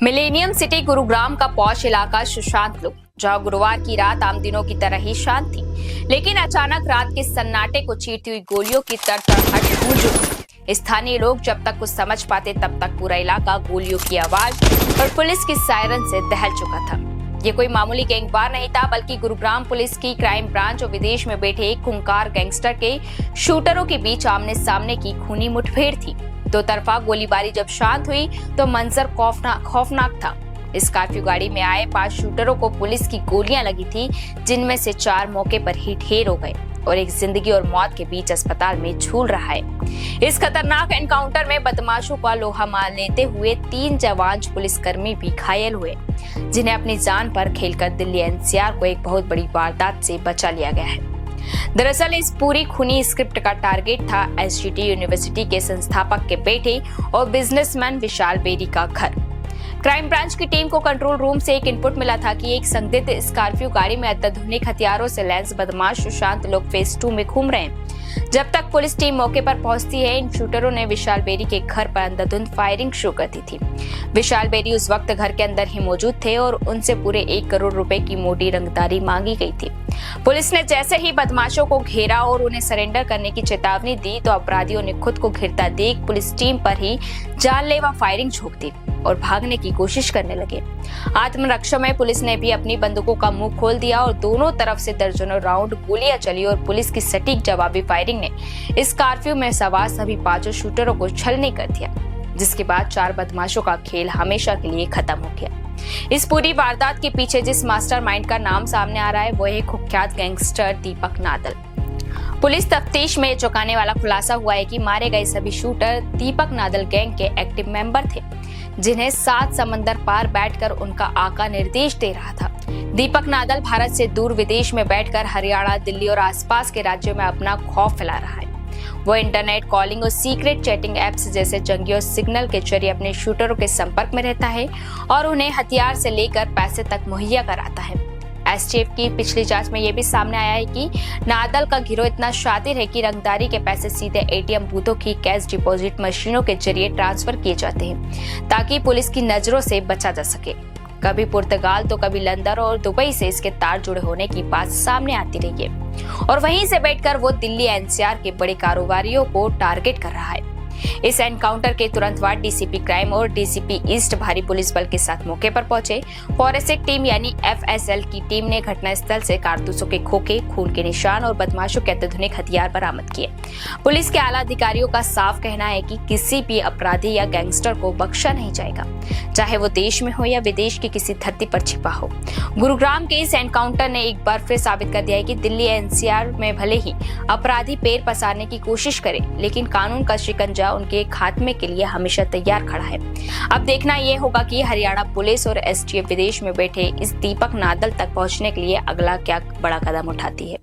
Millennium city Gurugram का posh इलाका Sushant look, जहां गुरुवार की रात आम दिनों की तरह ही शांत थी, लेकिन अचानक रात के सन्नाटे को चीरती हुई गोलियों की तड़तड़ाहट गूंज उठी। स्थानीय लोग जब तक कुछ समझ पाते तब तक पूरा इलाका गोलियों की आवाज और पुलिस की सायरन से दहल चुका था। ये कोई मामूली गैंगवार नहीं था, बल्कि गुरुग्राम पुलिस की क्राइम ब्रांच और विदेश में बैठे एक खूंखार गैंगस्टर के शूटरों के बीच आमने सामने की खूनी मुठभेड़ थी। दो तरफा गोलीबारी जब शांत हुई तो मंजर खौफनाक था। इस कर्फ्यू गाड़ी में आए 5 शूटरों को पुलिस की गोलियां लगी थी, जिनमें से 4 मौके पर ही ढेर हो गए और एक जिंदगी और मौत के बीच अस्पताल में झूल रहा है। इस खतरनाक एनकाउंटर में बदमाशों का लोहा मान लेते हुए 3 जवान पुलिसकर्मी भी घायल हुए, जिन्हें अपनी जान पर खेलकर दिल्ली एनसीआर को एक बहुत बड़ी वारदात से बचा लिया गया है। दरअसल इस पूरी खूनी स्क्रिप्ट का टारगेट था एसजीटी यूनिवर्सिटी के संस्थापक के बेटे और बिजनेसमैन विशाल बेरी का घर। क्राइम ब्रांच की टीम को कंट्रोल रूम से एक इनपुट मिला था कि एक संदिग्ध स्कॉर्पियो गाड़ी में अत्याधुनिक हथियारों से लैस बदमाश सुशांत लोग फेज 2 में घूम रहे हैं। जब तक पुलिस टीम मौके पर पहुंचती है, इन शूटरों ने विशाल बेरी के घर पर अंधाधुंध फायरिंग शुरू कर दी थी। विशाल बेरी उस वक्त घर के अंदर ही मौजूद थे और उनसे पूरे 1 करोड़ रुपए की मोटी रंगदारी मांगी गई थी। पुलिस ने जैसे ही बदमाशों को घेरा और उन्हें सरेंडर करने की चेतावनी दी, तो अपराधियों ने खुद को घिरता देख पुलिस टीम पर ही जानलेवा फायरिंग झोंक दी और भागने की कोशिश करने लगे। आत्मरक्षा में पुलिस ने भी अपनी बंदूकों का मुंह खोल दिया और दोनों तरफ से दर्जनों राउंड गोलियां चली और पुलिस की सटीक जवाबी फायरिंग ने स्कॉर्पियो में सवार सभी 5 शूटरों को छलनी कर दिया, जिसके बाद 4 बदमाशों का खेल हमेशा के लिए खत्म हो गया। इस पूरी वारदात के पीछे जिस मास्टरमाइंड का नाम सामने आ रहा है, वो है कुख्यात गैंगस्टर दीपक नादल। पुलिस तफ्तीश में चौंकाने वाला खुलासा हुआ है कि मारे गए सभी शूटर दीपक नादल गैंग के एक्टिव मेंबर थे, जिन्हें 7 समंदर पार बैठकर उनका आका निर्देश दे रहा था। दीपक नादल भारत से दूर विदेश में बैठकर हरियाणा, दिल्ली और आसपास के राज्यों में अपना खौफ फैला रहा है। वो इंटरनेट कॉलिंग और सीक्रेट चैटिंग एप्स जैसे जंगी और सिग्नल के जरिए अपने शूटरों के संपर्क में रहता है और उन्हें हथियार से लेकर पैसे तक मुहैया कराता है। एसटीएफ की पिछली जांच में यह भी सामने आया है कि नादल का गिरोह इतना शातिर है कि रंगदारी के पैसे सीधे एटीएम बूथों की कैश डिपॉजिट मशीनों के जरिए ट्रांसफर किए जाते हैं, ताकि पुलिस की नजरों से बचा जा सके। कभी पुर्तगाल तो कभी लंदन और दुबई से इसके तार जुड़े होने की बात सामने आती रही है और वहीं से बैठकर वो दिल्ली एनसीआर के बड़े कारोबारियों को टारगेट कर रहा है। इस एनकाउंटर के तुरंत बाद डीसीपी क्राइम और डीसीपी ईस्ट भारी पुलिस बल के साथ मौके पर पहुंचे। फॉरेंसिक टीम यानी एफएसएल की टीम ने घटनास्थल से कारतूसों के खोखे, खून के निशान और बदमाशों के अत्याधुनिक हथियार बरामद किए। पुलिस के आला अधिकारियों का साफ कहना है कि किसी भी अपराधी या गैंगस्टर को बख्शा नहीं जाएगा, चाहे वो देश में हो या विदेश की किसी धरती पर छिपा हो। गुरुग्राम के इस एनकाउंटर ने एक बार फिर साबित कर दिया है कि दिल्ली एनसीआर में भले ही अपराधी पैर पसारने की कोशिश करे, लेकिन कानून का शिकंजा उनके खात्मे के लिए हमेशा तैयार खड़ा है। अब देखना यह होगा कि हरियाणा पुलिस और एसटीएफ विदेश में बैठे इस दीपक नादल तक पहुंचने के लिए अगला क्या बड़ा कदम उठाती है।